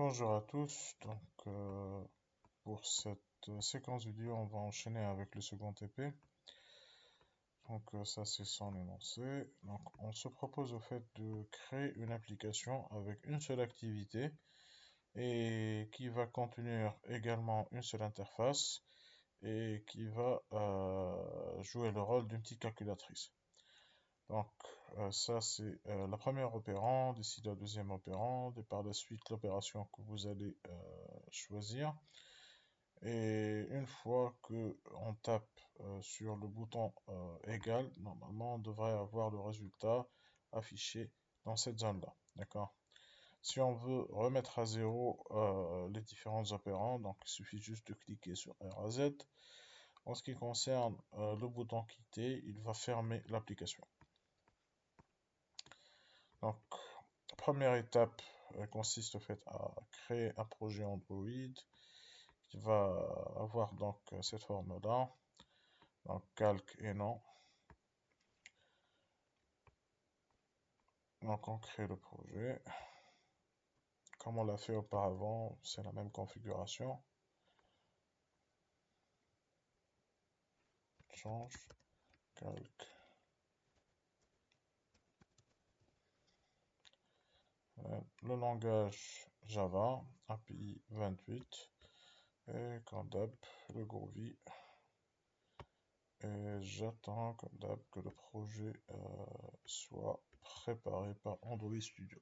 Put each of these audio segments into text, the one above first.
Bonjour à tous, pour cette séquence vidéo on va enchaîner avec le second TP. Ça c'est son énoncé. Donc on se propose au fait de créer une application avec une seule activité et qui va contenir également une seule interface et qui va jouer le rôle d'une petite calculatrice. Donc ça c'est la première opérande, ici la deuxième opérande et par la suite l'opération que vous allez choisir. Et une fois que on tape sur le bouton égal, normalement on devrait avoir le résultat affiché dans cette zone-là. D'accord? Si on veut remettre à zéro les différents opérants, donc il suffit juste de cliquer sur R à Z. En ce qui concerne le bouton quitter, il va fermer l'application. Donc, première étape consiste au fait à créer un projet Android qui va avoir donc cette forme-là, donc calque et nom. Donc on crée le projet. Comme on l'a fait auparavant, c'est la même configuration. Change, calque. Le langage Java, API 28. Et comme d'hab, le Groovy. Et j'attends comme d'hab que le projet soit préparé par Android Studio.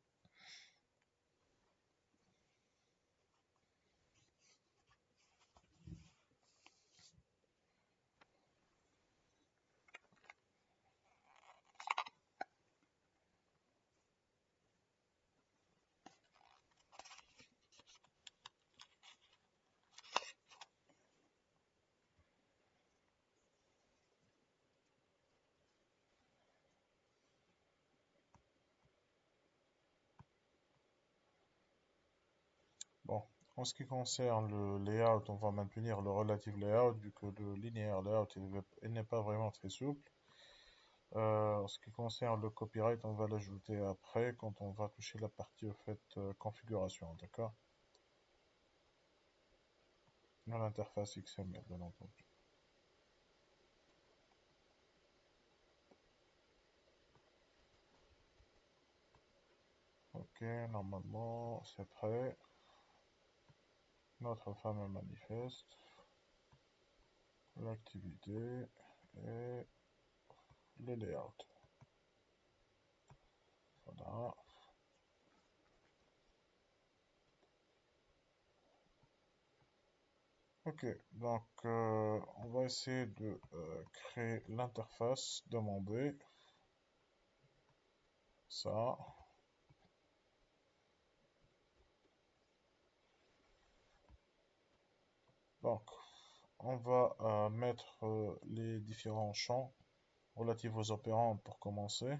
Bon, en ce qui concerne le layout, on va maintenir le relative layout vu que le linéaire layout il n'est pas vraiment très souple. En ce qui concerne le copyright, on va l'ajouter après quand on va toucher la partie au fait configuration, d'accord? Dans l'interface XML, bien entendu. Ok, normalement c'est prêt. Notre fameux manifeste, l'activité et le layout. Voilà. Ok, on va essayer de créer l'interface demandée. Ça. Donc, on va mettre les différents champs relatifs aux opérants pour commencer.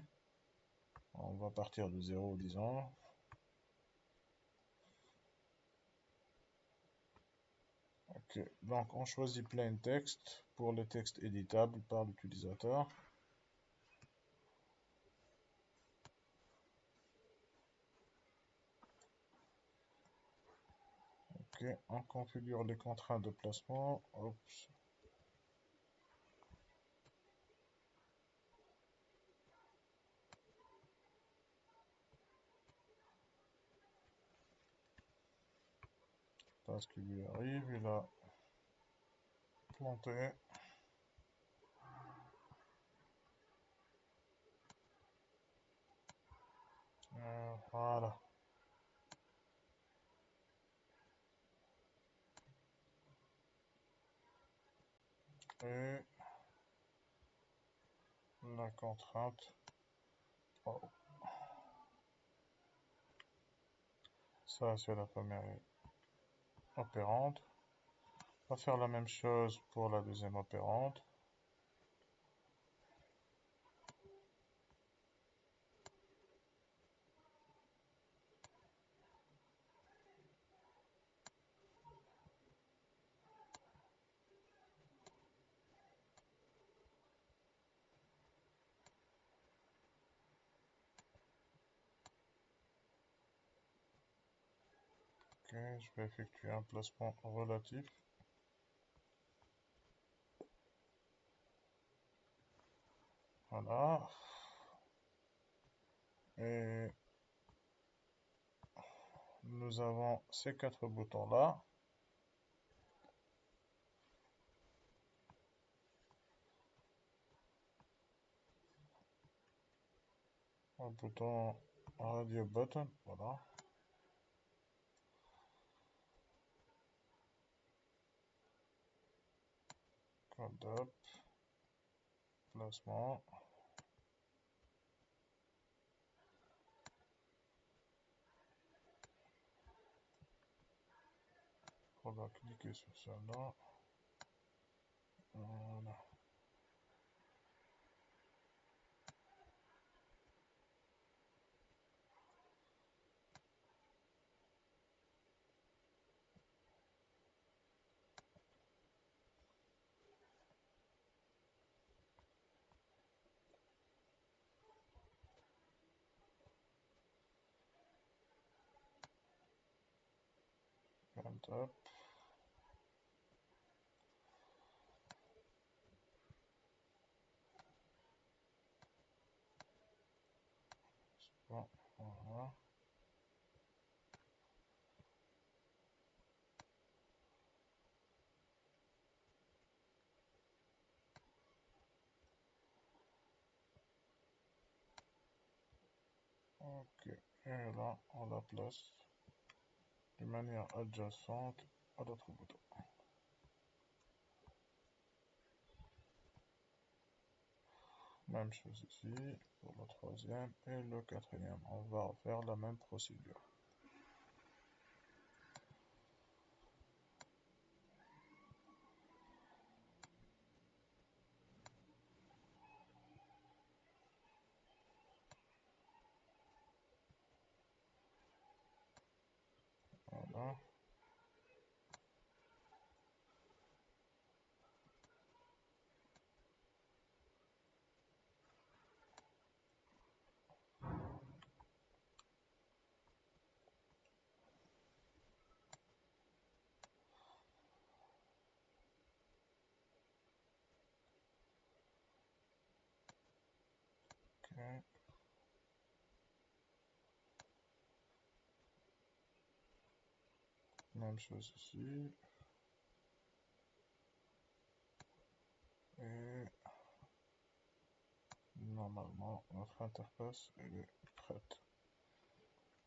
On va partir de 0, disons. Ok, donc on choisit plain text pour les textes éditables par l'utilisateur. Ok, on configure les contraintes de placement. Oups. Parce qu'il lui arrive, il a planté. Voilà. Et la contrainte. Oh. Ça, c'est la première opérante. On va faire la même chose pour la deuxième opérante. Ok, je vais effectuer un placement relatif. Voilà. Et nous avons ces quatre boutons-là. Un bouton radio button, voilà. Code up, placement. On va cliquer sur ça là. Voilà. Code up. Bon, voilà. Ok, et là on la place de manière adjacente à l'autre bouton. Même chose ici pour le troisième et le quatrième. On va refaire la même procédure. Voilà. Ok. Même chose ici. Et normalement, notre interface elle est prête.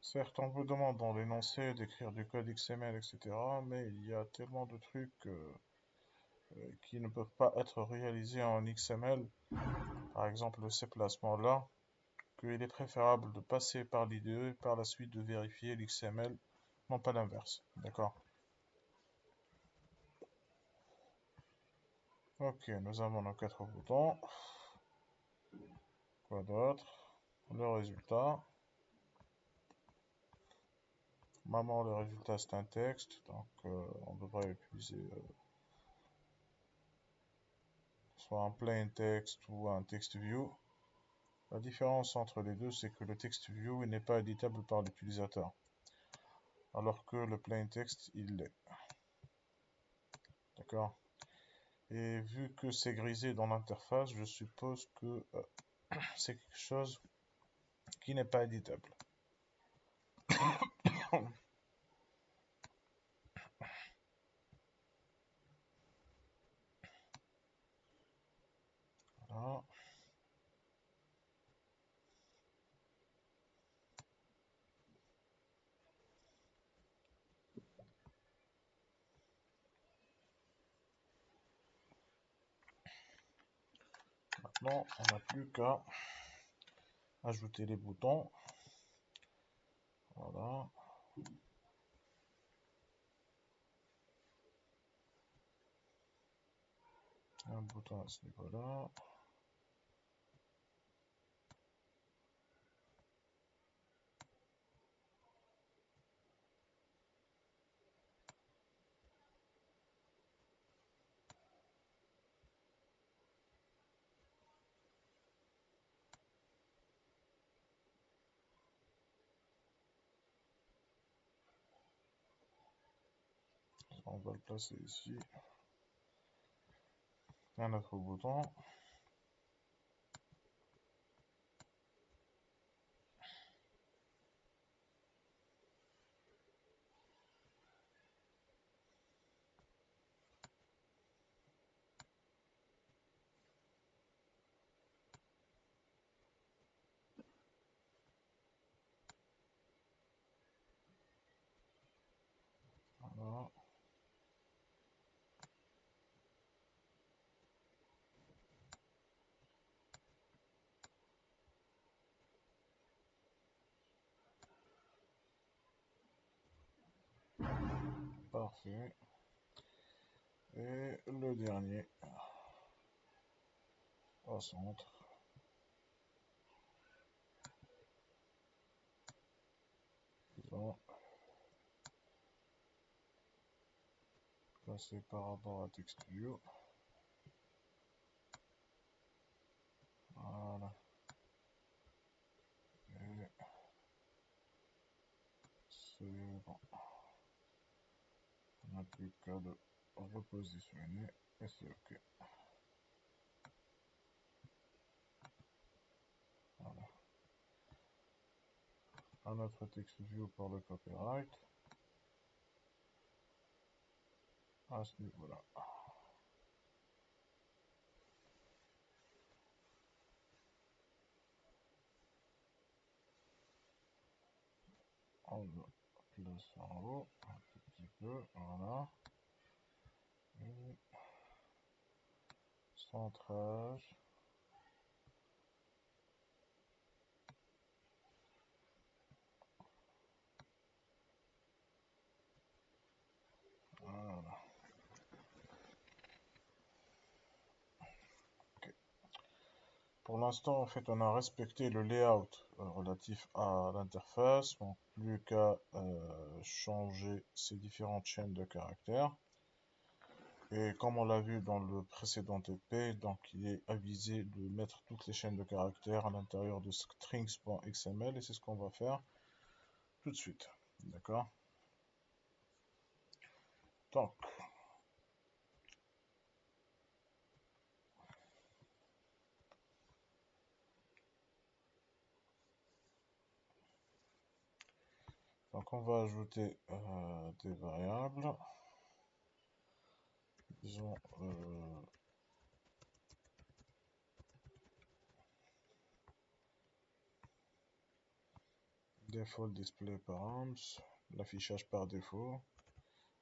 Certes, on vous demande dans l'énoncé d'écrire du code XML, etc. Mais il y a tellement de trucs qui ne peuvent pas être réalisés en XML. Par exemple, ces placements-là, qu'il est préférable de passer par l'IDE et par la suite de vérifier l'XML, non pas l'inverse. D'accord? Ok, nous avons nos quatre boutons. Quoi d'autre? Le résultat. Maman, le résultat c'est un texte, donc on devrait utiliser soit un plain text ou un text view. La différence entre les deux, c'est que le text view n'est pas éditable par l'utilisateur, alors que le plain text, il l'est. D'accord? Et vu que c'est grisé dans l'interface, je suppose que c'est quelque chose qui n'est pas éditable. Voilà. Maintenant, on n'a plus qu'à ajouter les boutons. Voilà. Un bouton à ce niveau-là. On va le placer ici. Un autre bouton. Voilà. Parfait. Et le dernier au centre. Disons, placé par rapport à TextView. Voilà. Et c'est bon. On n'a plus qu'à le repositionner et c'est OK. Voilà. Un autre TextView pour le copyright. À ce niveau-là. On le place en haut un tout petit peu. Voilà. Et centrage. Voilà. OK. Pour l'instant, en fait, on a respecté le layout relatif à l'interface. Donc, plus qu'à changer ces différentes chaînes de caractères. Et comme on l'a vu dans le précédent TP, donc il est avisé de mettre toutes les chaînes de caractères à l'intérieur de strings.xml et c'est ce qu'on va faire tout de suite. D'accord? Donc, on va ajouter des variables. Disons default display params, l'affichage par défaut.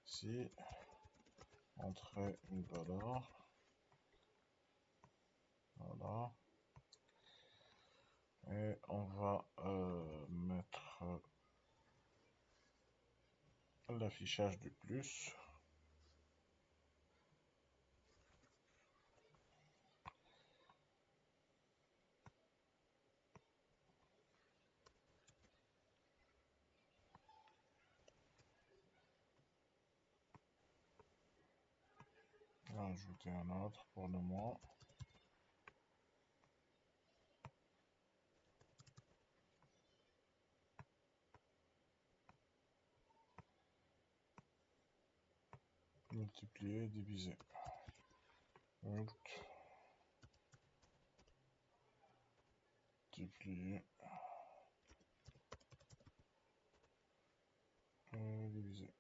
Ici, entrée $. Voilà. Et on va mettre l'affichage du plus. Ajouter un autre pour le moins. Multiplier, diviser. Multiplier. Diviser.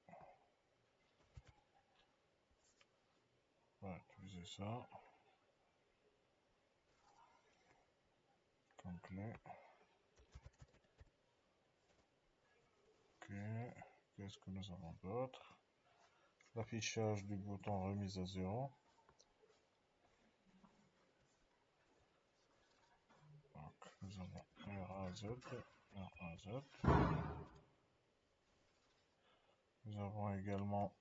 On va utiliser ça. Comme clé. Ok. Qu'est-ce que nous avons d'autre? L'affichage du bouton remise à 0. Donc, nous avons RAZ, RAZ. Nous avons également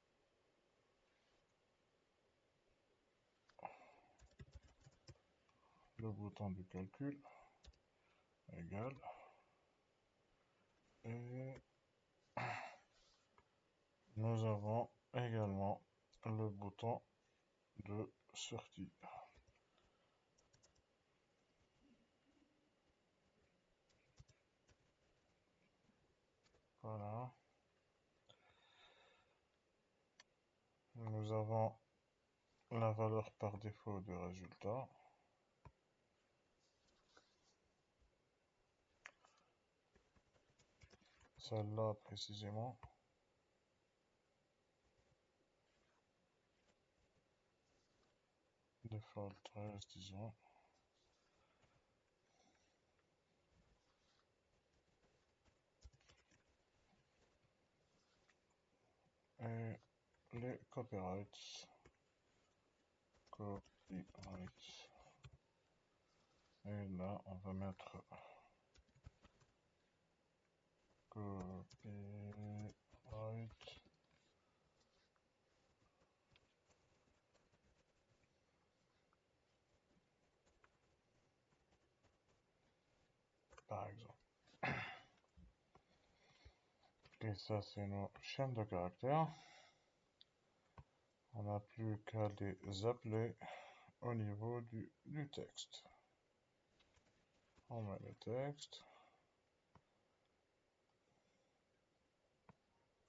le bouton de calcul, égal. Et nous avons également le bouton de sortie. Voilà. avons la valeur par défaut du résultat. Celle-là précisément. Default 13, disons. Et les copyrights. Et là, on va mettre copyright. Par exemple. Et ça, c'est nos chaînes de caractères. On n'a plus qu'à les appeler au niveau du texte. On met le texte.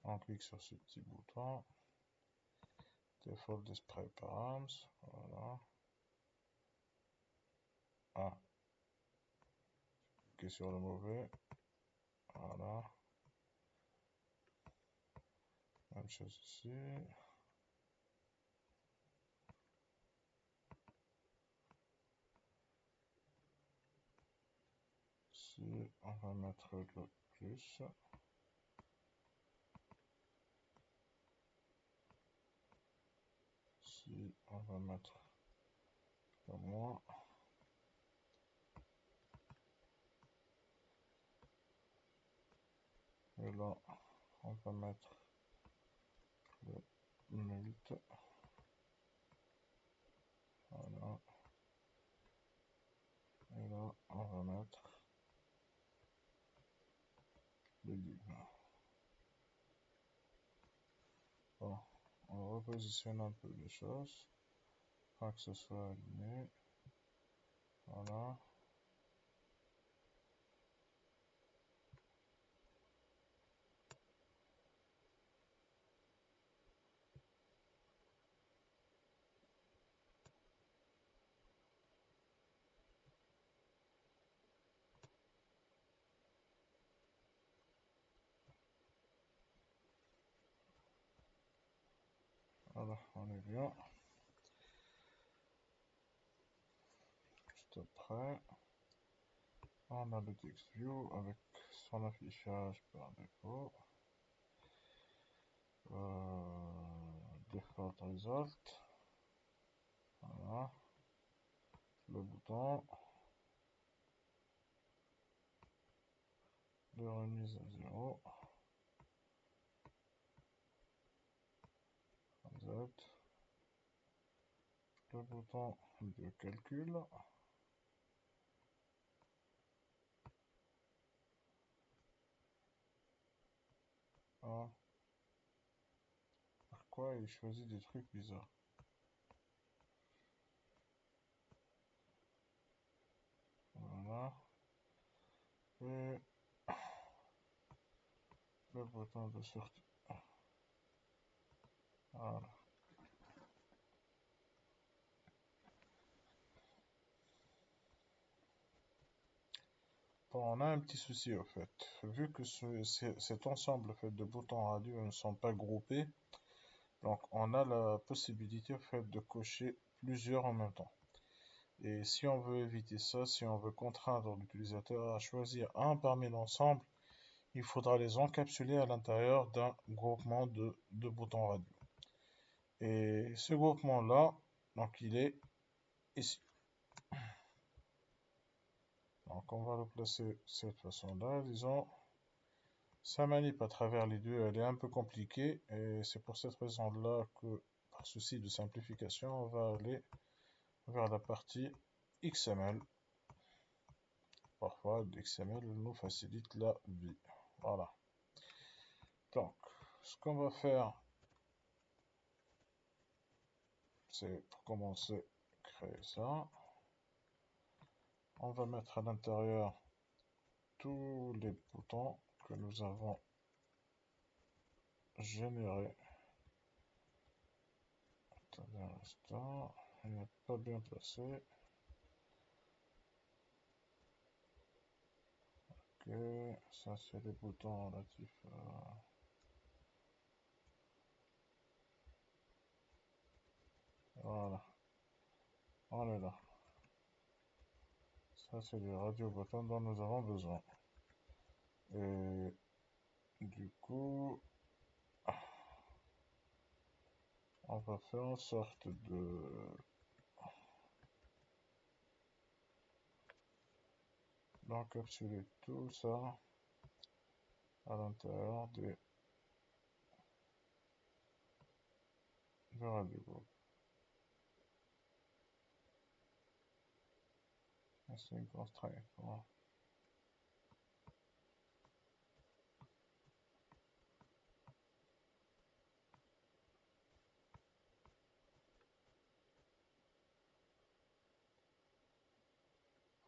On clique sur ce petit bouton. Default display params. Voilà. Ah. Cliquez sur le mauvais. Voilà. Même chose ici. Ici, on va mettre le plus. Ici, on va mettre le moins. Et là, on va mettre le mult. Voilà. Et là, on va mettre le div. Bon, on repositionne un peu les choses, afin que ce soit aligné. Voilà. Voilà, on est bien. Juste après, on a le TextView avec son affichage par défaut. Default result. Voilà. Le bouton de remise à 0. Result. Le bouton de calcul. Ah. Pourquoi il choisit des trucs bizarres? Voilà. Et le bouton de sortie. Voilà. Bon, on a un petit souci au fait. Vu que cet ensemble fait, de boutons radio ne sont pas groupés, donc on a la possibilité au fait de cocher plusieurs en même temps. Et si on veut éviter ça, si on veut contraindre l'utilisateur à choisir un parmi l'ensemble, il faudra les encapsuler à l'intérieur d'un groupement de boutons radio. Et ce groupement-là, donc il est ici. Donc on va le placer de cette façon-là, disons. Sa manip à travers les deux, elle est un peu compliquée, et c'est pour cette raison-là que, par souci de simplification, on va aller vers la partie XML. Parfois, l'XML nous facilite la vie. Voilà. Donc, ce qu'on va faire, c'est pour commencer, créer ça. On va mettre à l'intérieur tous les boutons que nous avons générés Attendez un instant, il n'est pas bien placé. Ok, ça c'est les boutons relatifs à... Voilà, on est là. Ça c'est les radio boutons dont nous avons besoin. Et du coup, on va faire en sorte d'encapsuler tout ça à l'intérieur des radio group. C'est une constraint. Voilà.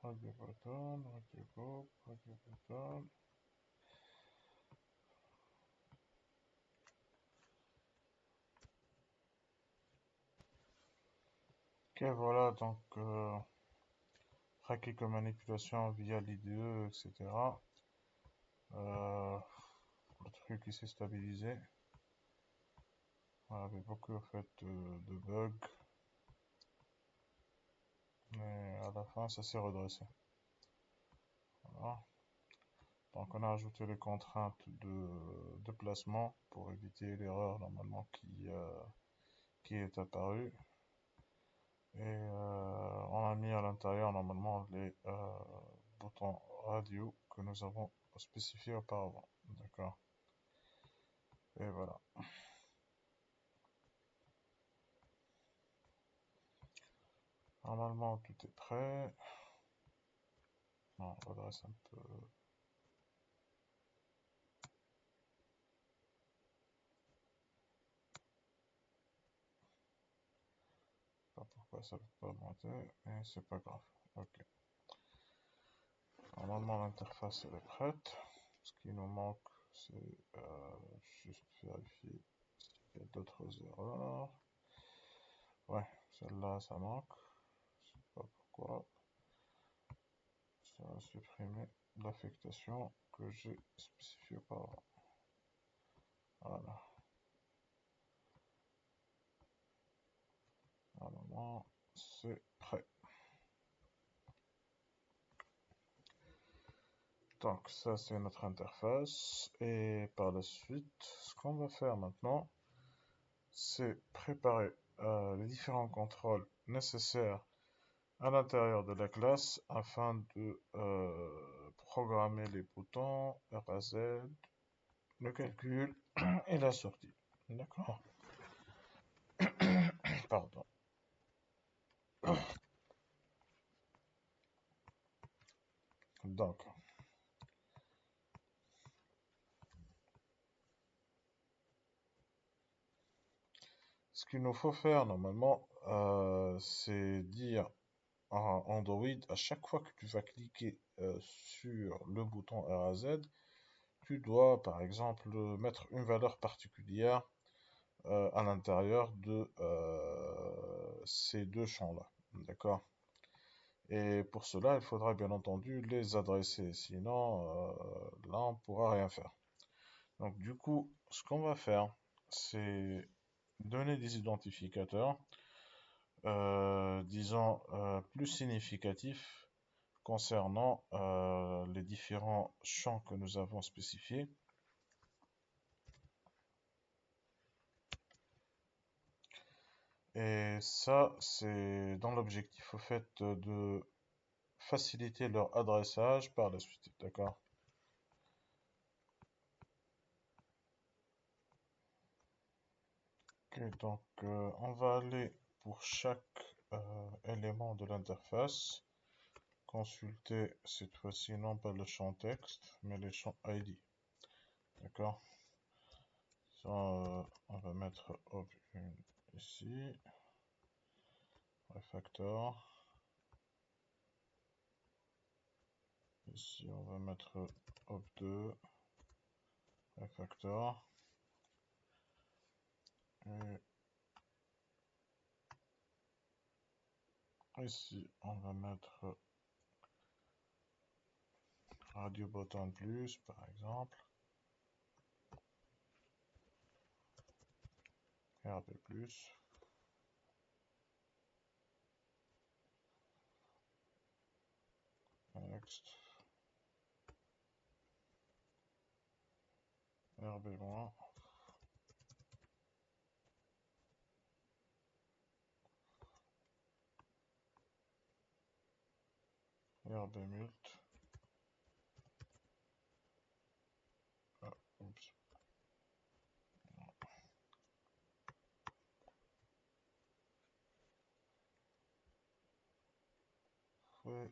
Radio button, radio group, radio button. Ok, voilà, donc après quelques manipulations via l'IDE, etc. Le truc il s'est stabilisé. On avait beaucoup en fait de bugs, mais à la fin ça s'est redressé. Voilà. Donc on a ajouté les contraintes de placement pour éviter l'erreur normalement qui est apparue. Et on a mis à l'intérieur normalement les boutons radio que nous avons spécifiés auparavant. D'accord. Et voilà. Normalement tout est prêt. Non, on redresse un peu. Pas pourquoi ça ne peut pas monter, mais c'est pas grave. Ok. Normalement l'interface elle est prête. Ce qui nous manque c'est juste vérifier s'il y a d'autres erreurs. Ouais, celle-là ça manque. Je sais pas pourquoi. Ça va supprimer l'affectation que j'ai spécifiée auparavant. Voilà. Normalement c'est prêt. Donc ça c'est notre interface et par la suite ce qu'on va faire maintenant c'est préparer les différents contrôles nécessaires à l'intérieur de la classe afin de programmer les boutons RAZ, le calcul et la sortie. D'accord. Pardon. Donc, ce qu'il nous faut faire normalement, c'est dire à Android, à chaque fois que tu vas cliquer sur le bouton RAZ, tu dois par exemple mettre une valeur particulière à l'intérieur de ces deux champs-là. D'accord? Et pour cela, il faudra bien entendu les adresser, sinon là on pourra rien faire. Donc du coup, ce qu'on va faire, c'est donner des identificateurs, disons, plus significatifs concernant les différents champs que nous avons spécifiés. Et ça, c'est dans l'objectif au fait de faciliter leur adressage par la suite. D'accord? Ok, donc on va aller pour chaque élément de l'interface consulter cette fois-ci non pas le champ texte mais les champs ID. D'accord? Ça, on va mettre op1 ici, refactor. Ici, on va mettre op2, refactor. Et Ici, on va mettre radio button plus, par exemple. RB plus. Next. RB moins. RB mult. Ah, oups.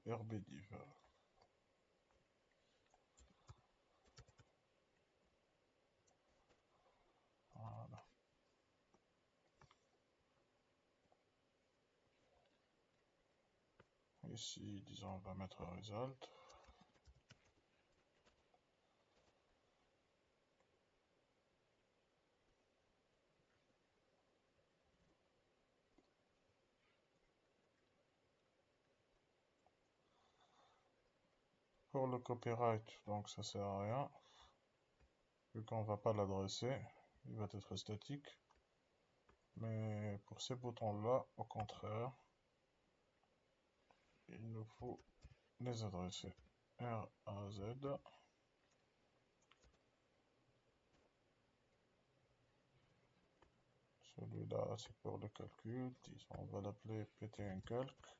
RB div. Voilà. Ici, disons, on va mettre result. Pour le copyright, donc ça sert à rien, vu qu'on va pas l'adresser, il va être statique. Mais pour ces boutons-là, au contraire, il nous faut les adresser. R, A, Z. Celui-là, c'est pour le calcul. Disons, on va l'appeler PTN calc.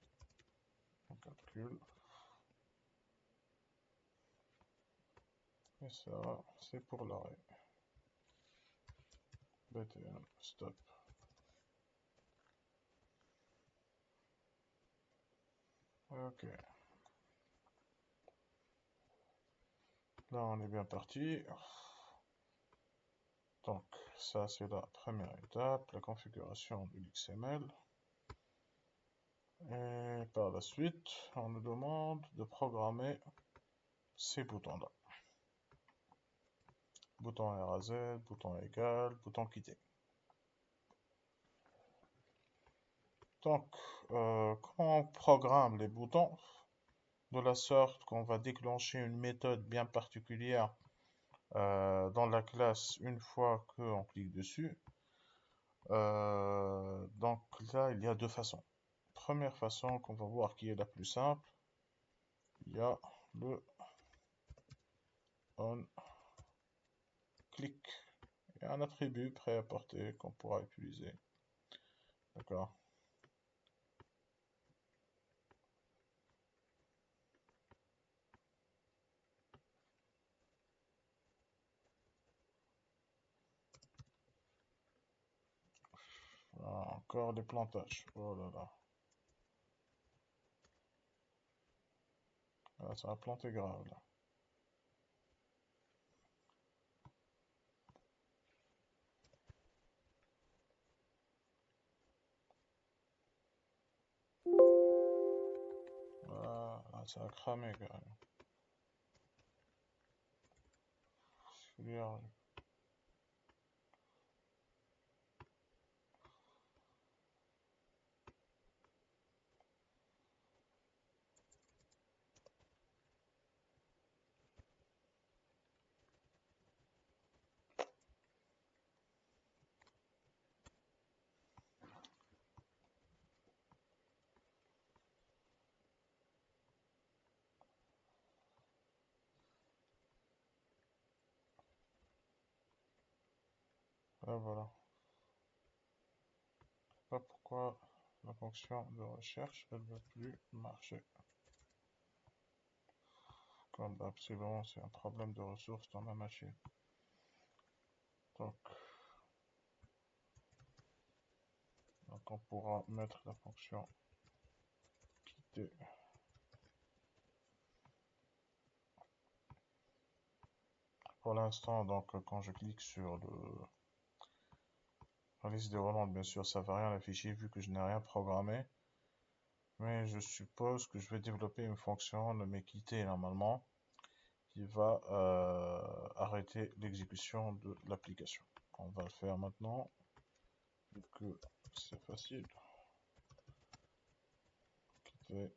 On calcule. Et ça, c'est pour l'arrêt. BTN, stop. Ok. Là, on est bien parti. Donc, ça, c'est la première étape, la configuration de l'XML. Et par la suite, on nous demande de programmer ces boutons-là. Bouton RAZ, bouton égal, bouton quitter. Donc, comment on programme les boutons? De la sorte qu'on va déclencher une méthode bien particulière dans la classe une fois qu'on clique dessus. Donc là, il y a deux façons. Première façon qu'on va voir qui est la plus simple, il y a le on click. Il y a un attribut préapporté qu'on pourra utiliser. D'accord. Voilà, encore des plantages. Oh là là. Ah, ça va planter grave là. Voilà, ça a cramé carrément. Celui-là, voilà. Je sais pas pourquoi la fonction de recherche, elle ne veut plus marcher. Comme d'hab, c'est un problème de ressources dans ma machine. Donc on pourra mettre la fonction quitter. Pour l'instant, donc quand je clique sur la liste des relances, bien sûr, ça ne va rien afficher vu que je n'ai rien programmé. Mais je suppose que je vais développer une fonction nommée quitter normalement qui va arrêter l'exécution de l'application. On va le faire maintenant, vu que c'est facile. v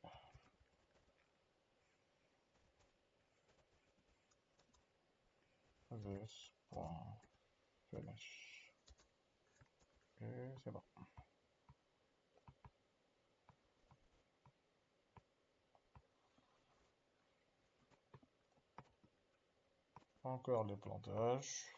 vs.finish. Et c'est bon. Encore les plantages.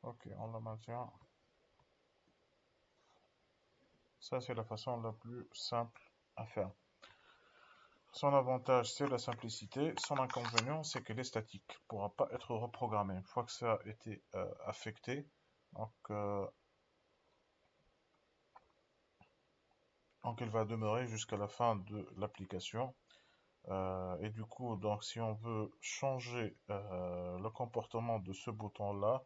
Ok, on le maintient. Ça, c'est la façon la plus simple à faire. Son avantage, c'est la simplicité. Son inconvénient, c'est qu'elle est statique. Elle ne pourra pas être reprogrammée. Une fois que ça a été affecté, donc, elle va demeurer jusqu'à la fin de l'application. Et du coup, donc, si on veut changer le comportement de ce bouton-là,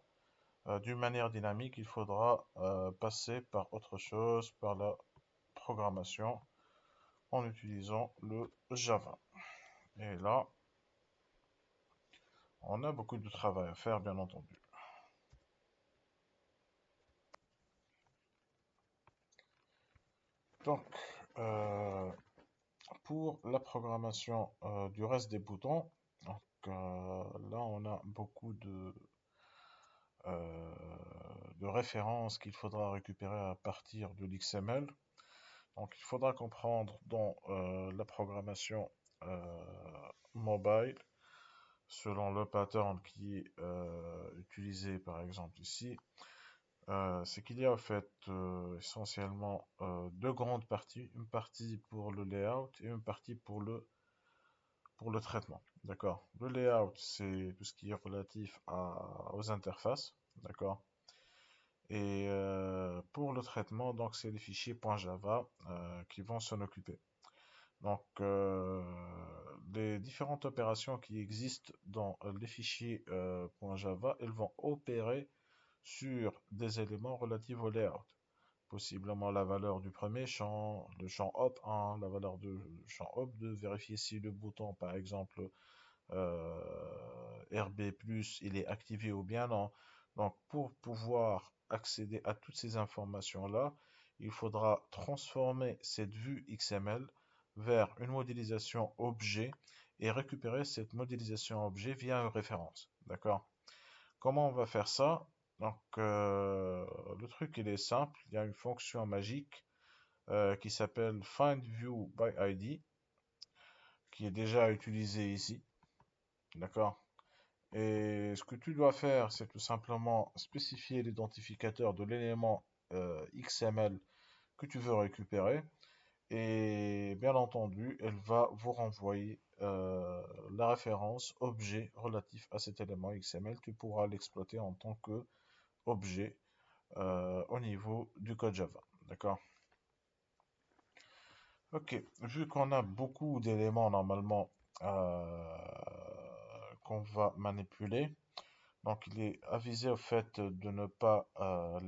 d'une manière dynamique, il faudra passer par autre chose, par la programmation, en utilisant le Java. Et là, on a beaucoup de travail à faire, bien entendu. Donc, pour la programmation du reste des boutons, donc, là, on a beaucoup de références qu'il faudra récupérer à partir de l'XML. Donc, il faudra comprendre dans la programmation mobile, selon le pattern qui est utilisé par exemple ici, c'est qu'il y a en fait essentiellement deux grandes parties, une partie pour le layout et une partie pour le traitement. D'accord. Le layout, c'est tout ce qui est relatif aux interfaces. D'accord. Et pour le traitement, donc c'est les fichiers .java qui vont s'en occuper. Donc, les différentes opérations qui existent dans les fichiers .java, elles vont opérer sur des éléments relatifs au layout. Possiblement la valeur du premier champ, le champ hop1, la valeur du champ hop2, vérifier si le bouton, par exemple, RB+, il est activé ou bien non. Donc, pour pouvoir accéder à toutes ces informations-là, il faudra transformer cette vue XML vers une modélisation objet et récupérer cette modélisation objet via une référence. D'accord? Comment on va faire ça? Donc, le truc, il est simple. Il y a une fonction magique qui s'appelle findViewById, qui est déjà utilisée ici. D'accord? Et ce que tu dois faire, c'est tout simplement spécifier l'identificateur de l'élément XML que tu veux récupérer. Et bien entendu, elle va vous renvoyer la référence objet relatif à cet élément XML. Tu pourras l'exploiter en tant que objet au niveau du code Java. D'accord? Ok, vu qu'on a beaucoup d'éléments normalement qu'on va manipuler, donc il est avisé au fait de ne pas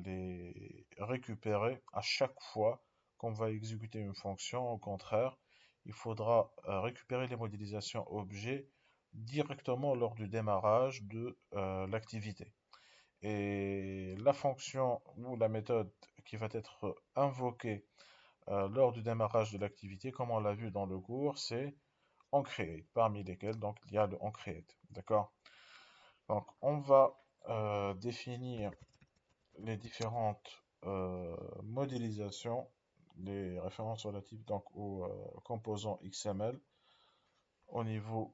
les récupérer à chaque fois qu'on va exécuter une fonction. Au contraire, il faudra récupérer les modélisations objets directement lors du démarrage de l'activité. Et la fonction ou la méthode qui va être invoquée lors du démarrage de l'activité, comme on l'a vu dans le cours, c'est onCreate, parmi lesquels donc il y a le onCreate. D'accord? Donc on va définir les différentes modélisations, les références relatives donc aux composants XML au niveau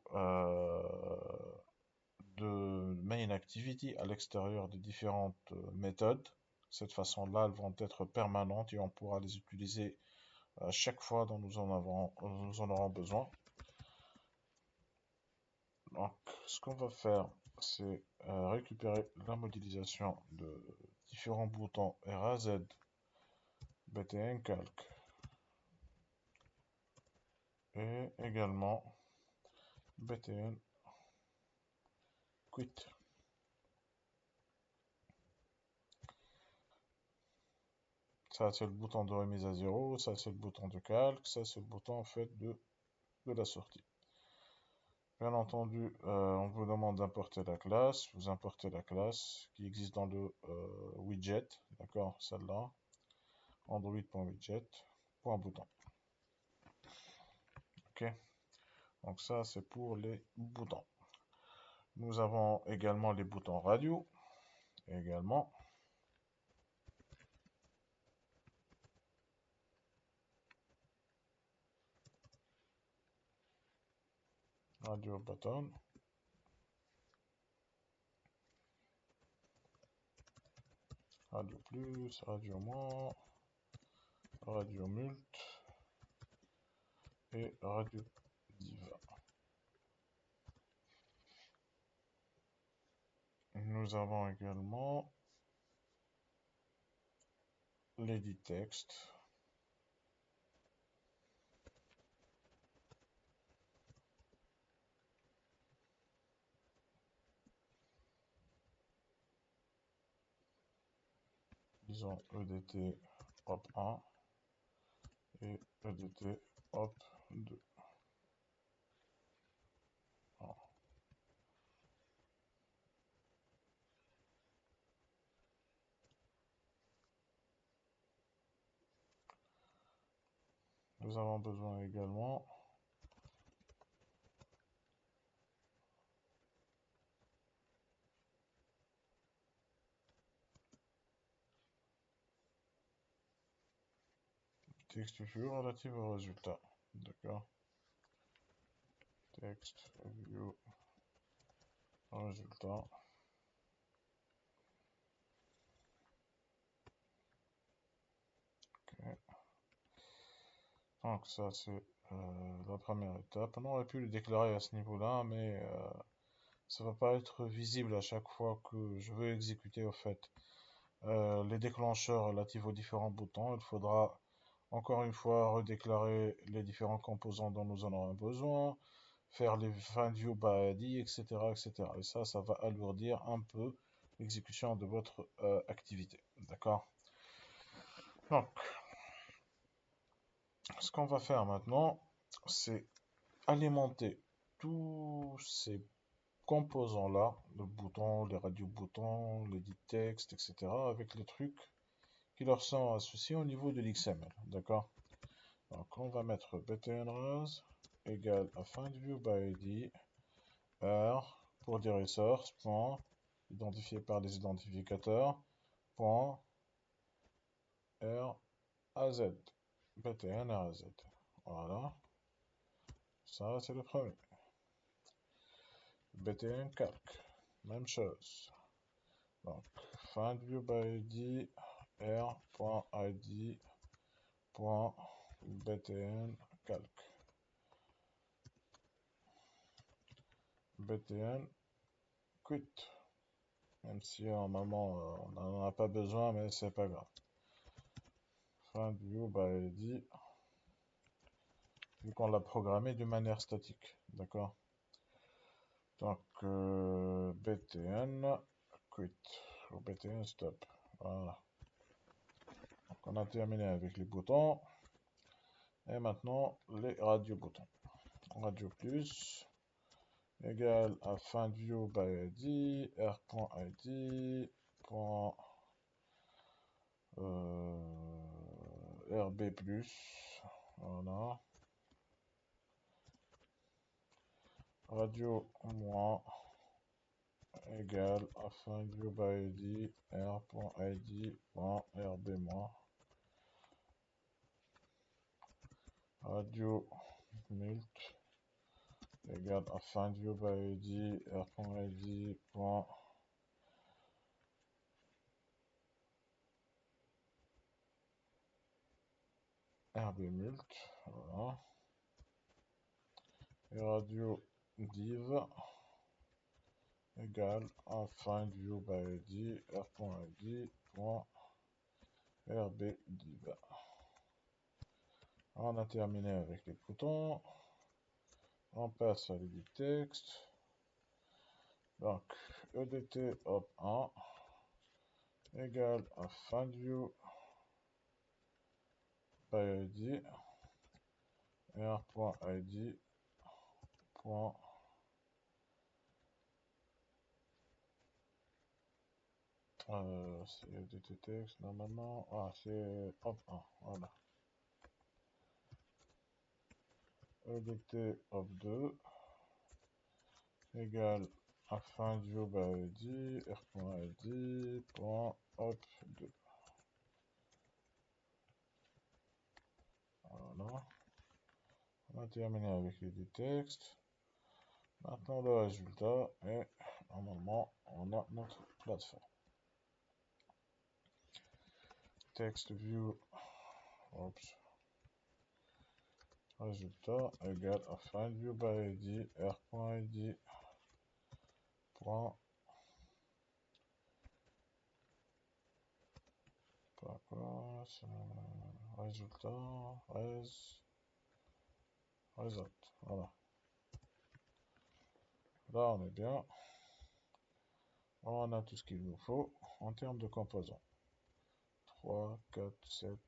de main activity à l'extérieur des différentes méthodes. De cette façon-là, elles vont être permanentes et on pourra les utiliser à chaque fois dont nous en aurons besoin. Donc, ce qu'on va faire, c'est récupérer la modélisation de différents boutons RAZ, BTN Calc et également BTN Quit. Ça, c'est le bouton de remise à zéro, ça, c'est le bouton de calque, ça, c'est le bouton en fait de de la sortie. Bien entendu, on vous demande d'importer la classe. Vous importez la classe qui existe dans le widget, d'accord, celle-là, android.widget.bouton. Ok, donc ça c'est pour les boutons. Nous avons également les boutons radio, également. Radio button. Radio plus, radio moins, radio mult et radio div. Nous avons également l'edit texte. Disons EDT hop 1 et EDT hop 2. Voilà. Nous avons besoin également texte view relative au résultat. D'accord. Texte view résultat. Okay. Donc ça c'est la première étape. On aurait pu le déclarer à ce niveau-là, mais ça va pas être visible à chaque fois que je veux exécuter au fait les déclencheurs relatifs aux différents boutons. Il faudra encore une fois redéclarer les différents composants dont nous en aurons besoin, faire les find view by ID, etc., etc. Et ça va alourdir un peu l'exécution de votre activité. D'accord? Donc, ce qu'on va faire maintenant, c'est alimenter tous ces composants-là, le bouton, les radio-boutons, l'edit texte, etc., avec les trucs qui leur sont associés au niveau de l'XML. D'accord? Donc, on va mettre btnres égale à findViewById R pour des resources, point, identifié par les identificateurs, point, R à Z, btn R à Z. Voilà, ça c'est le premier. btn calc, même chose. Donc, findViewById R.id btn calc. btn quit. Même si normalement on n'en a pas besoin, mais c'est pas grave. findViewById, vu qu'on l'a programmé de manière statique. D'accord? Donc btn quit ou btn stop. Voilà. Donc on a terminé avec les boutons. Et maintenant les radio boutons. Radio plus égale à findViewById r.id rb plus. Voilà. Radio moins égale à findViewById r.id.rb moins. Radio mult égale à findViewById r.id. rb mult. Voilà. Et radio div égale à findViewById r.id.rb div. On a terminé avec les boutons. On passe à l'edit texte. Donc, EDT hop 1 égale à findViewById r.id point, c'est EDT texte normalement, c'est hop 1, voilà, EDT hop 2 égale afin view by id, r.id, point hop 2. Voilà, on a terminé avec les textes. Maintenant le résultat et normalement on a notre plateforme. Text view, oups, résultat égale à find view by id, r.id, point, résultat, result, voilà. Là on est bien, on a tout ce qu'il nous faut en termes de composants. 3, 4, 7,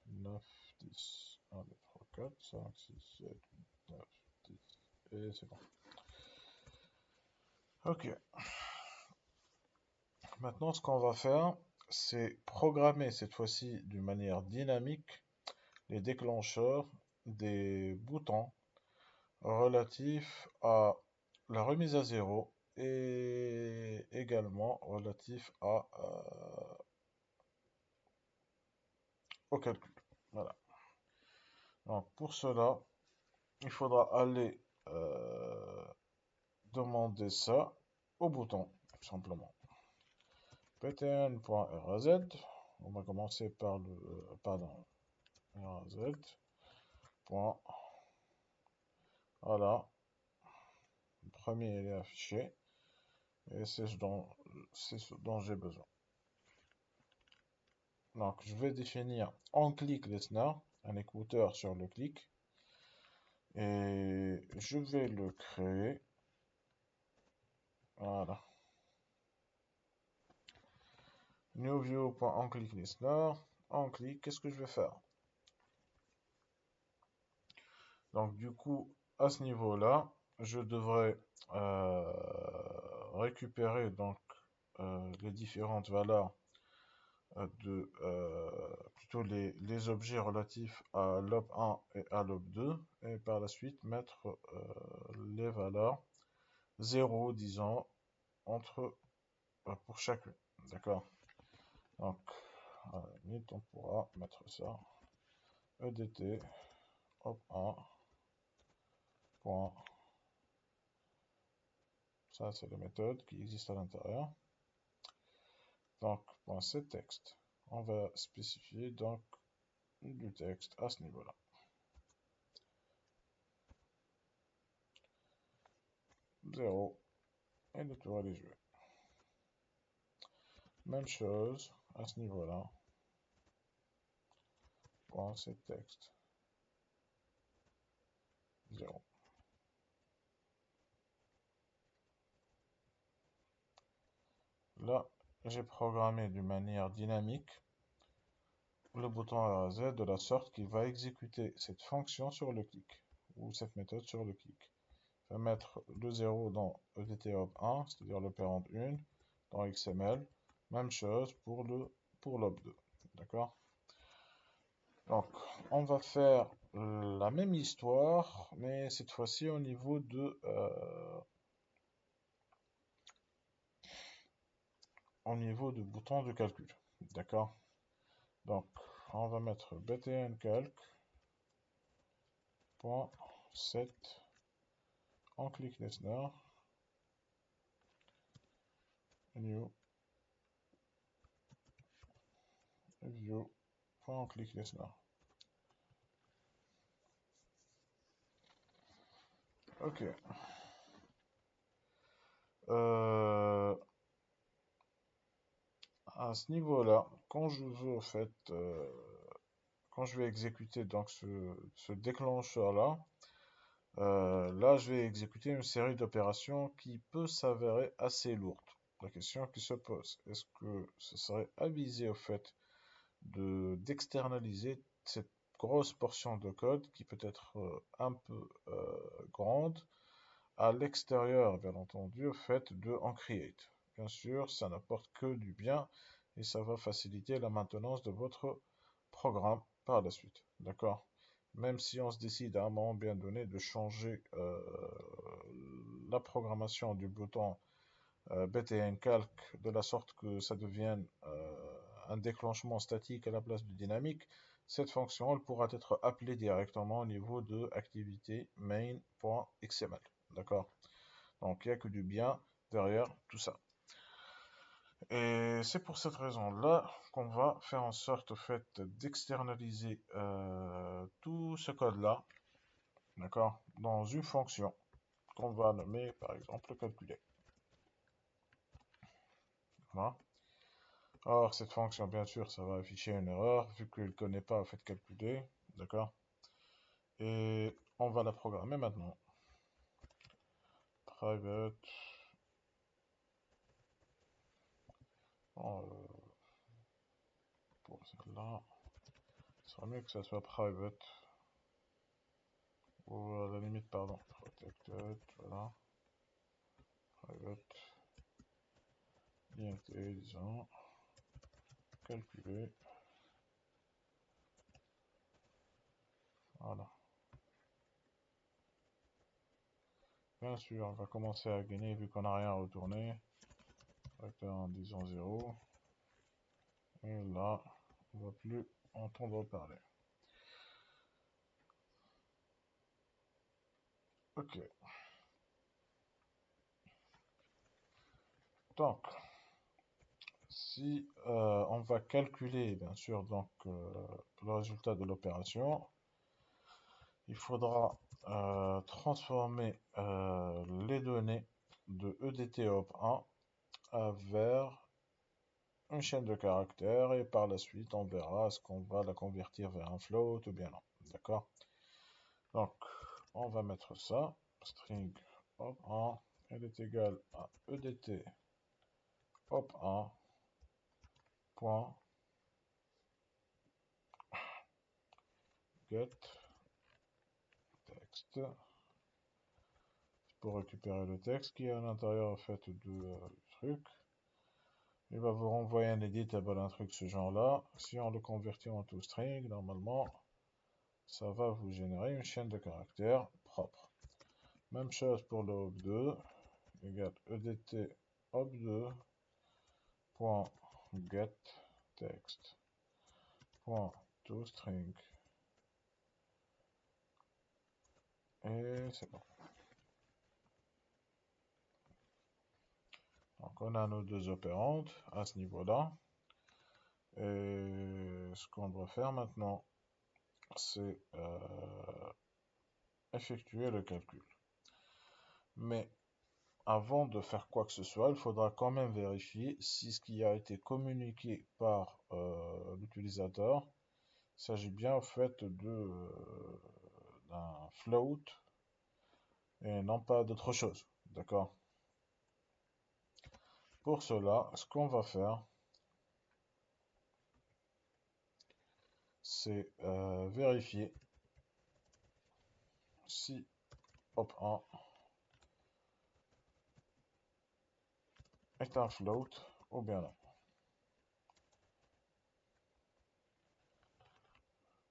9, 10. 1, 2, 3, 4, 5, 6, 7, 9, 10. Et c'est bon. Ok. Maintenant, ce qu'on va faire, c'est programmer cette fois-ci d'une manière dynamique les déclencheurs des boutons relatifs à la remise à zéro et également relatifs au calcul. Voilà. Donc pour cela, il faudra aller demander ça au bouton, tout simplement. ptn.raz, on va commencer par le, pardon, raz, point, voilà, le premier il est affiché, et c'est ce dont j'ai besoin. Donc je vais définir en click listener, un écouteur sur le clic, et je vais le créer, voilà. New view.onClickListener, en click, qu'est-ce que je vais faire? Donc du coup, à ce niveau-là, je devrais récupérer donc les différentes valeurs plutôt les objets relatifs à lob1 et à lob2, et par la suite mettre les valeurs 0, disons, entre pour chacune. D'accord? Donc, à la limite, on pourra mettre ça EDT, hop 1, point, ça c'est les méthodes qui existent à l'intérieur. Donc, point setText, on va spécifier donc du texte à ce niveau-là. 0, et le tour est joué. Même chose à ce niveau-là. Point setText, 0. Là, j'ai programmé d'une manière dynamique le bouton RZ de la sorte qu'il va exécuter cette fonction sur le clic, ou cette méthode sur le clic. Il va mettre le 0 dans EDT-OB1, c'est-à-dire l'opérande 1, dans XML. Même chose pour l'OB2. D'accord? Donc, on va faire la même histoire, mais cette fois-ci au niveau de bouton de calcul. D'accord? Donc, on va mettre btncalc.set en click listener, new view.click listener. Ok. À ce niveau-là, quand je veux quand je vais exécuter donc ce déclencheur-là, là je vais exécuter une série d'opérations qui peut s'avérer assez lourde. La question qui se pose, est-ce que ce serait avisé au fait d'externaliser cette grosse portion de code qui peut être un peu grande à l'extérieur, bien entendu, au fait de onCreate. Bien sûr, ça n'apporte que du bien et ça va faciliter la maintenance de votre programme par la suite. D'accord? Même si on se décide à un moment bien donné de changer la programmation du bouton BTN Calc de la sorte que ça devienne un déclenchement statique à la place du dynamique, cette fonction elle pourra être appelée directement au niveau de activité main.xml. D'accord? Donc il n'y a que du bien derrière tout ça. Et c'est pour cette raison-là qu'on va faire en sorte au fait d'externaliser tout ce code-là, d'accord, dans une fonction qu'on va nommer par exemple calculer. Voilà. Or, cette fonction, bien sûr, ça va afficher une erreur vu qu'elle ne connaît pas au fait calculer, d'accord? Et on va la programmer maintenant. Private. Bon, pour celle-là, ce sera mieux que ça soit private. Ou à la limite, pardon, protected, voilà. Private. INT, disons. Calculer. Voilà. Bien sûr, on va commencer à gagner vu qu'on n'a rien retourné. En disant 0. Et là, on va plus entendre parler. Ok. Donc, si on va calculer, bien sûr, donc le résultat de l'opération, il faudra transformer les données de EDT op1 vers une chaîne de caractères et par la suite on verra est-ce qu'on va la convertir vers un float ou bien non. D'accord? Donc on va mettre ça, string op1, elle est égale à EDT op1 point get text pour récupérer le texte qui est à l'intérieur en fait du truc. Il va vous renvoyer un editable, un truc ce genre-là. Si on le convertit en toString, normalement, ça va vous générer une chaîne de caractères propre. Même chose pour le op2, égale edt op2 point get text point toString. Et c'est bon. Donc on a nos deux opérandes à ce niveau-là. Et ce qu'on doit faire maintenant, c'est effectuer le calcul. Mais avant de faire quoi que ce soit, il faudra quand même vérifier si ce qui a été communiqué par l'utilisateur s'agit bien en fait d'un float et non pas d'autre chose. D'accord? Pour cela, ce qu'on va faire, c'est vérifier si op1 est un float ou bien non.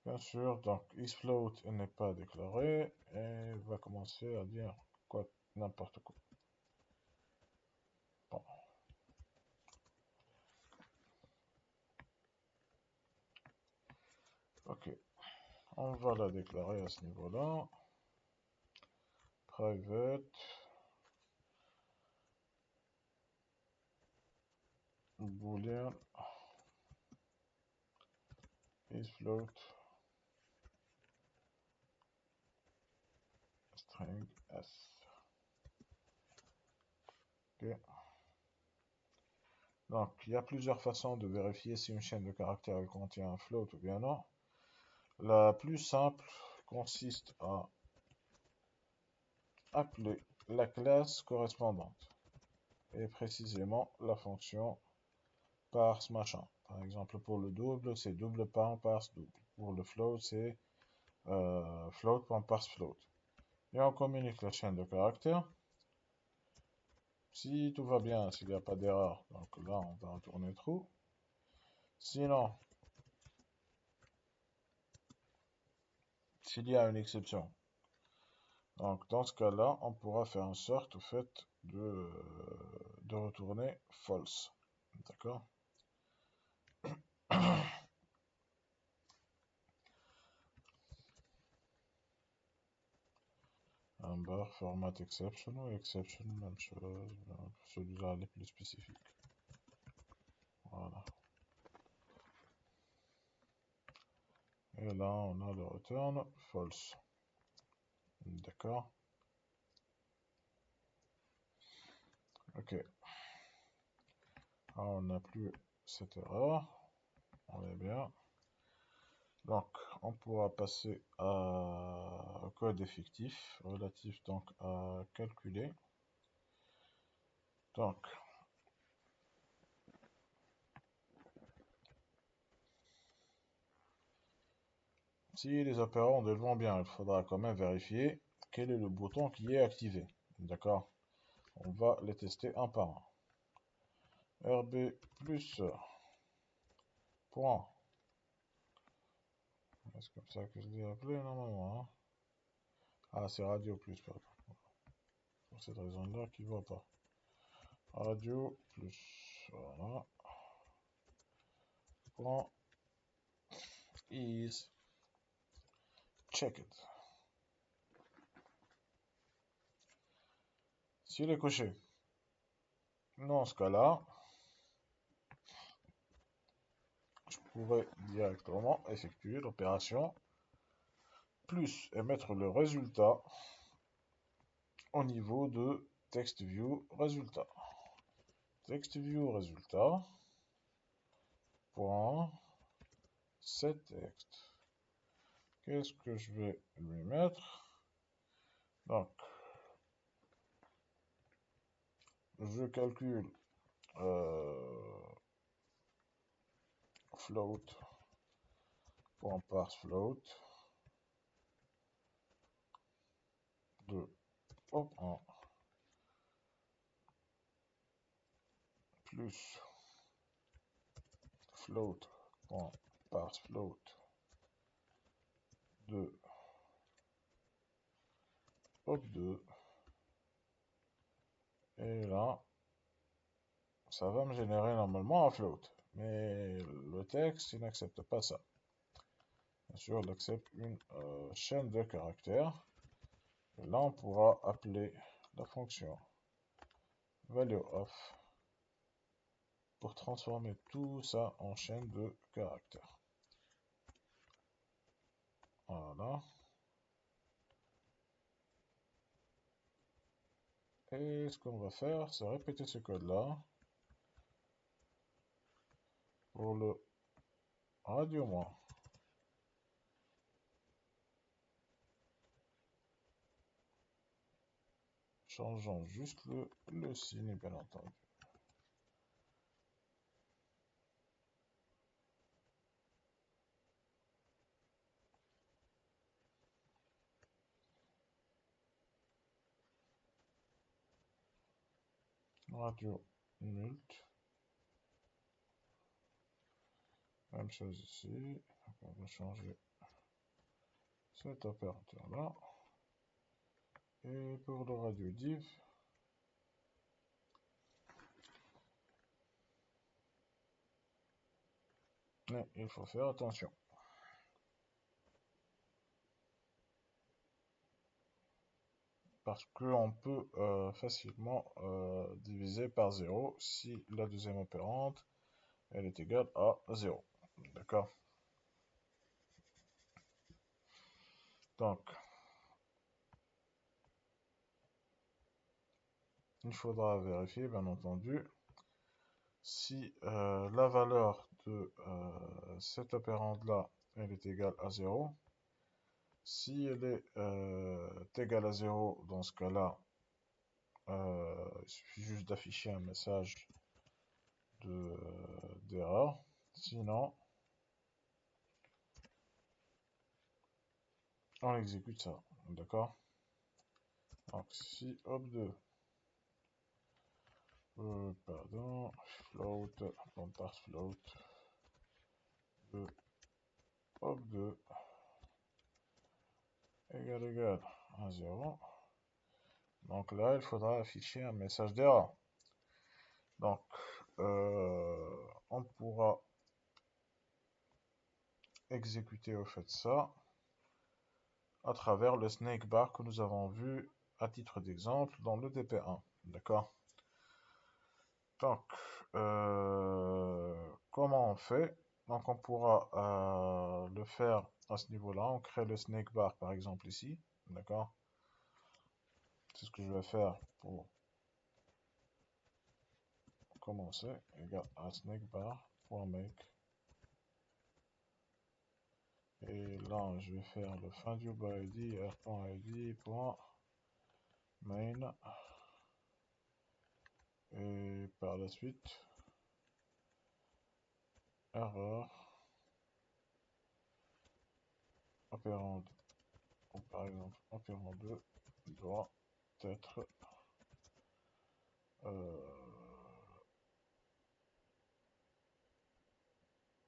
Bien sûr, donc isFloat n'est pas déclaré et va commencer à dire quoi, n'importe quoi. Bon. Ok, on va la déclarer à ce niveau-là. Private boolean isFloat string s. Ok. Donc, il y a plusieurs façons de vérifier si une chaîne de caractères contient un float ou bien non. La plus simple consiste à appeler la classe correspondante et précisément la fonction parse machin. Par exemple, pour le double, c'est double parse double. Pour le float, c'est float.parseFloat. et on communique la chaîne de caractères. Si tout va bien, s'il n'y a pas d'erreur, donc là on va retourner true. Sinon, s'il y a une exception, donc dans ce cas-là, on pourra faire en sorte au fait de retourner false. D'accord? Un bar format exception ou exception, même chose. Celui-là, il est plus spécifique. Voilà. Et là, on a le return false. D'accord? Ok. Ah, on n'a plus cette erreur. On est bien. Donc, on pourra passer au code effectif relatif donc à calculer. Donc, si les opérandes vont bien, il faudra quand même vérifier quel est le bouton qui est activé. D'accord? On va les tester un par un. RB plus point. C'est comme ça que je l'ai appelé normalement. Hein. Ah, c'est radio plus, pardon. Pour cette raison-là qui ne va pas. Radio plus. Voilà. Point is checked. S'il est coché, dans ce cas-là, je pourrais directement effectuer l'opération plus et mettre le résultat au niveau de TextView résultat. TextView résultat. Point setText. Qu'est-ce que je vais lui mettre? Donc, je calcule float.parseFloat de hop 1 plus float.parseFloat de hop 2 et là ça va me générer normalement un float mais le texte il n'accepte pas ça. Bien sûr il accepte une chaîne de caractères et là on pourra appeler la fonction valueOf pour transformer tout ça en chaîne de caractères. Voilà. Et ce qu'on va faire, c'est répéter ce code-là pour le radio moins. Changeons juste le signe, bien entendu. Radio mult. Même chose ici. Donc on va changer cet opérateur-là. Et pour le radio div, mais il faut faire attention. Parce qu'on peut facilement diviser par 0 si la deuxième opérande elle est égale à 0. D'accord? Donc, il faudra vérifier, bien entendu, si la valeur de cette opérande-là, elle est égale à 0. Si elle est égale à 0, dans ce cas-là, il suffit juste d'afficher un message d'erreur. Sinon, on exécute ça. D'accord? Donc ici, hop2, pardon, float, on part float, de hop2 égale à 0. Donc là, il faudra afficher un message d'erreur. Donc, on pourra exécuter au fait ça à travers le snake bar que nous avons vu à titre d'exemple dans le DP1. D'accord? Donc, comment on fait? Donc, on pourra le faire à ce niveau-là. On crée le snake bar par exemple ici. D'accord? C'est ce que je vais faire pour commencer. Égal à snake bar.make. Et là, je vais faire le find you by id, r.id.main. Et par la suite, erreur opérand, ou par exemple opérand 2 doit être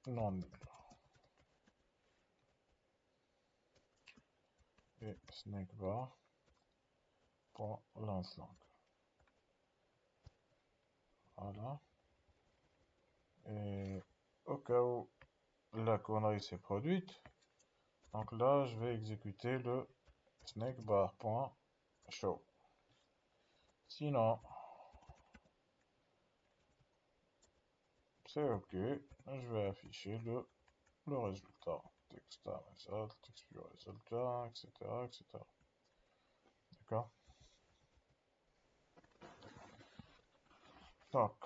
non nul. Et snakebar pour lancelang. Voilà. Et au cas où la connerie s'est produite, donc là je vais exécuter le snakebar.show. Sinon, c'est ok, je vais afficher le résultat. Text result, text view résultat, etc. etc. D'accord? Donc,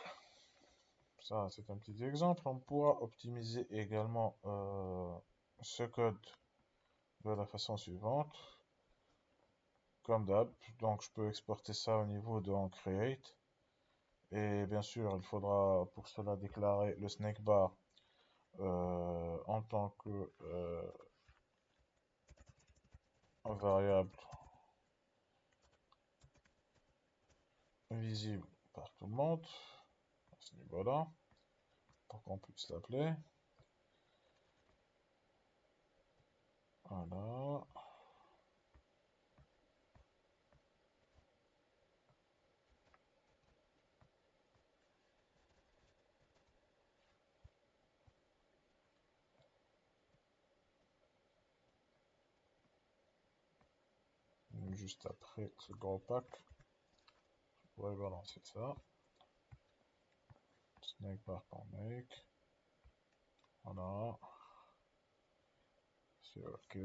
ça c'est un petit exemple. On pourra optimiser également ce code de la façon suivante. Comme d'hab, donc je peux exporter ça au niveau de onCreate. Et bien sûr, il faudra pour cela déclarer le snakebar en tant que variable visible par tout le monde, à ce niveau-là, pour qu'on puisse l'appeler. Voilà. Juste après ce gros pack, je pourrais balancer ça. Snakebar.make. Voilà. C'est ok.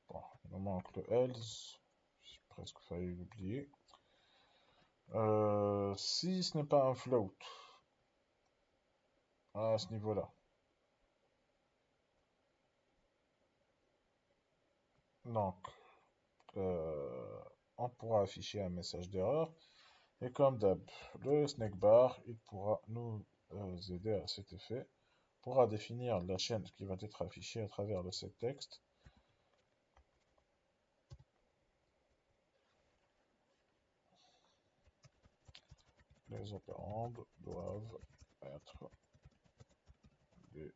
Bon, il me manque le else. J'ai presque failli l'oublier. Si ce n'est pas un float à ce niveau-là, donc on pourra afficher un message d'erreur. Et comme d'hab, le snakebar, il pourra nous aider à cet effet. Pourra définir la chaîne qui va être affichée à travers le setText. Les opérandes doivent être des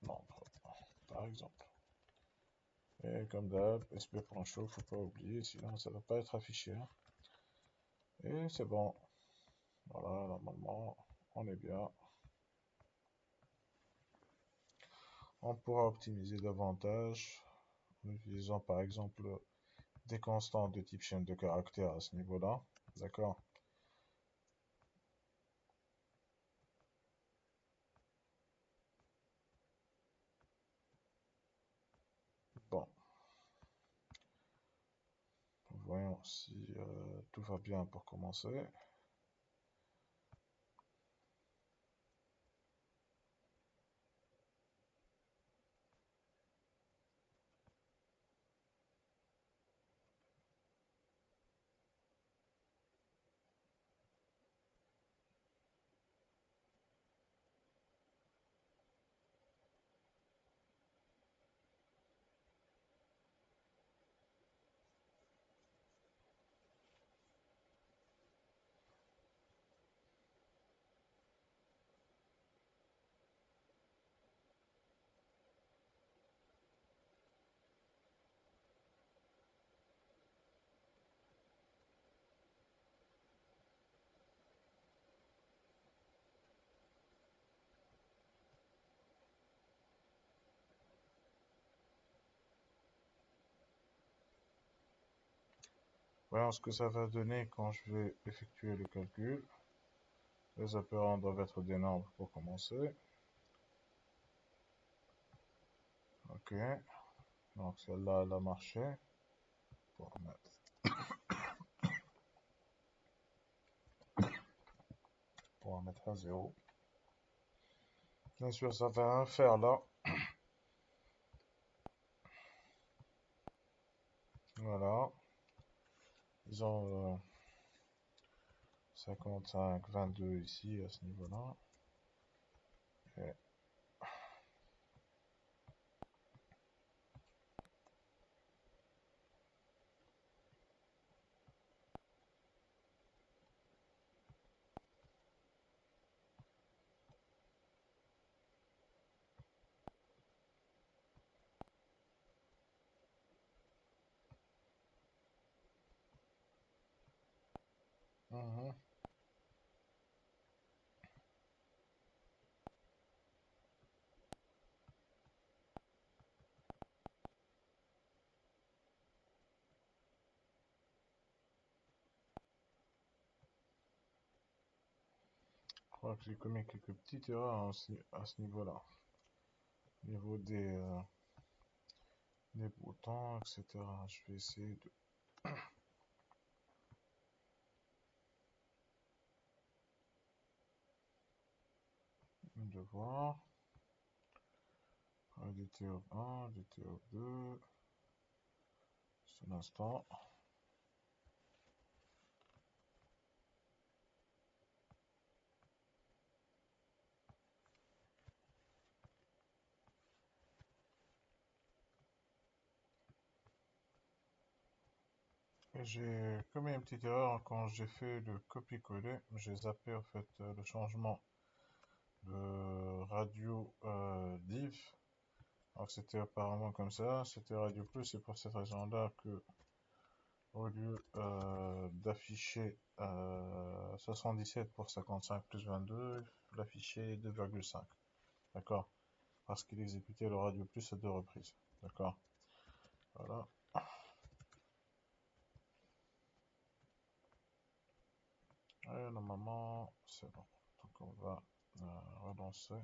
nombres, par exemple. Et comme d'hab, sp.show, faut pas oublier, sinon ça ne va pas être affiché. Hein. Et c'est bon. Voilà, normalement, on est bien. On pourra optimiser davantage en utilisant par exemple des constantes de type chaîne de caractères à ce niveau-là. D'accord? Bon, voyons si tout va bien pour commencer. Voyons ce que ça va donner quand je vais effectuer le calcul. Les opérants doivent être des nombres pour commencer. Ok, donc celle-là, elle a marché. Pour mettre, pour en mettre à 0. Bien sûr, ça fait un faire là. Voilà. Ils ont 55, 22 ici à ce niveau-là. Et mhm. Je crois que j'ai commis quelques petites erreurs aussi à ce niveau-là. Au niveau des boutons, etc. Je vais essayer de voir. DTOP 1, DTOP 2. Juste un instant. J'ai commis une petite erreur quand j'ai fait le copier-coller. J'ai zappé en fait le changement de radio div. Alors c'était apparemment comme ça, c'était Radio Plus, c'est pour cette raison-là que au lieu d'afficher 77 pour 55 plus 22, il affichait 2,5. D'accord? Parce qu'il exécutait le Radio Plus à deux reprises. D'accord? Voilà. Et normalement, c'est bon. Donc on va relancer.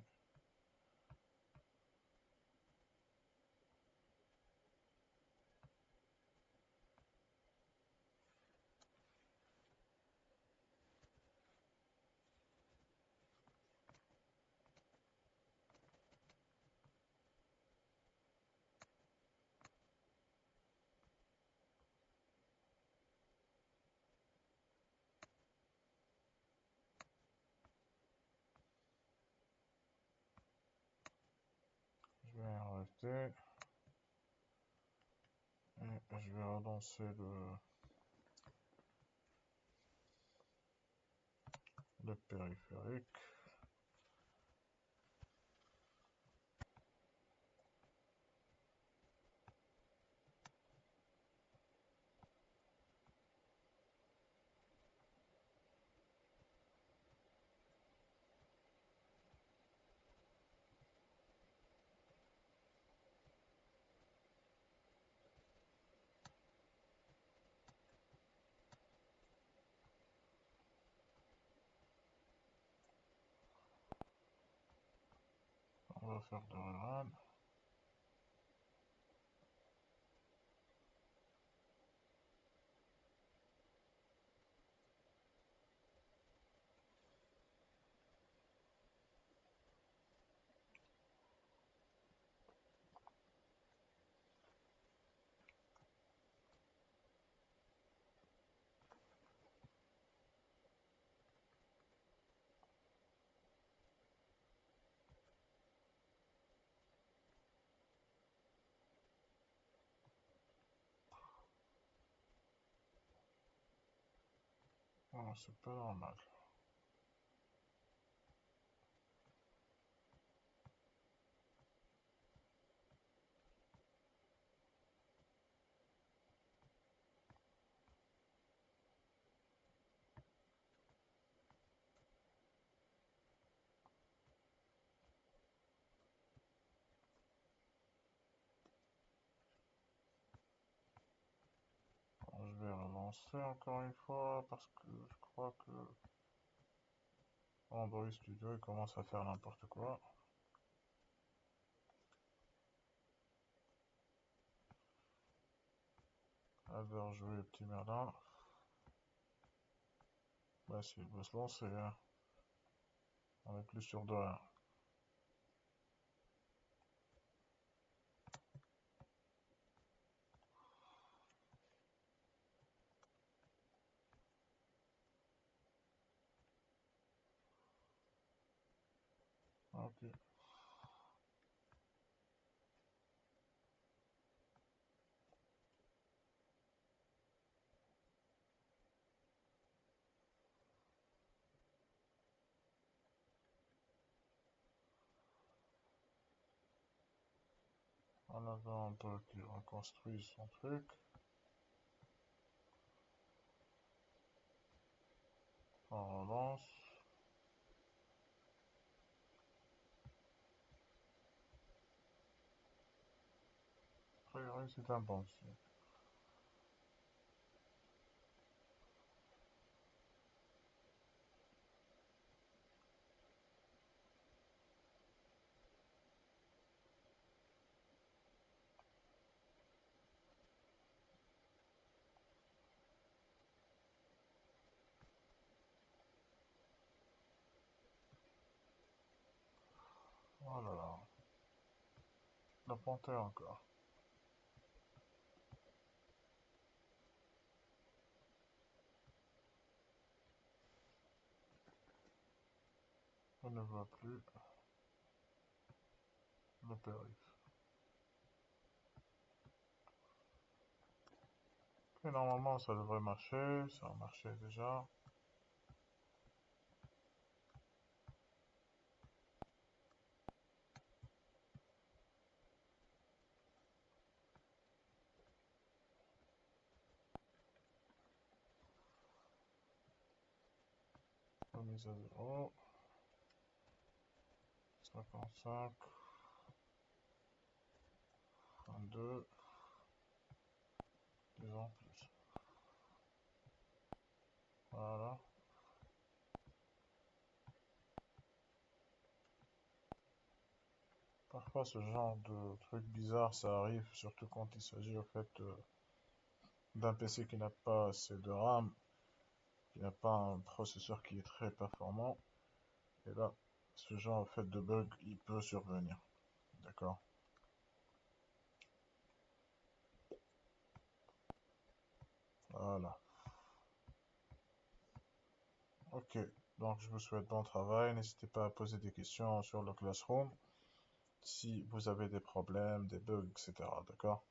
Je vais arrêter. Et je vais relancer le périphérique. On va faire le rerun. Oh, c'est pas normal. Bon, je vais relancer. recommencer encore une fois parce que je crois que Android Studio il commence à faire n'importe quoi. Alors jouer petit Merlin. Bah s'il veut se lancer, hein. On est plus sûr de rien. Ok. On attend un peu qu'il reconstruise son truc. On relance. A priori c'est un bon signe. Oh là là. La panthère encore. On ne voit plus le périph'. Et normalement ça devrait marcher, ça a marché déjà. Remise à 0. 55. 22. 10 ans plus. Voilà. Parfois ce genre de truc bizarre ça arrive, surtout quand il s'agit au fait d'un PC qui n'a pas assez de RAM, qui n'a pas un processeur qui est très performant. Et là, ce genre en fait de bug, il peut survenir. D'accord? Voilà. Ok. Donc je vous souhaite bon travail. N'hésitez pas à poser des questions sur le Classroom si vous avez des problèmes, des bugs, etc. D'accord?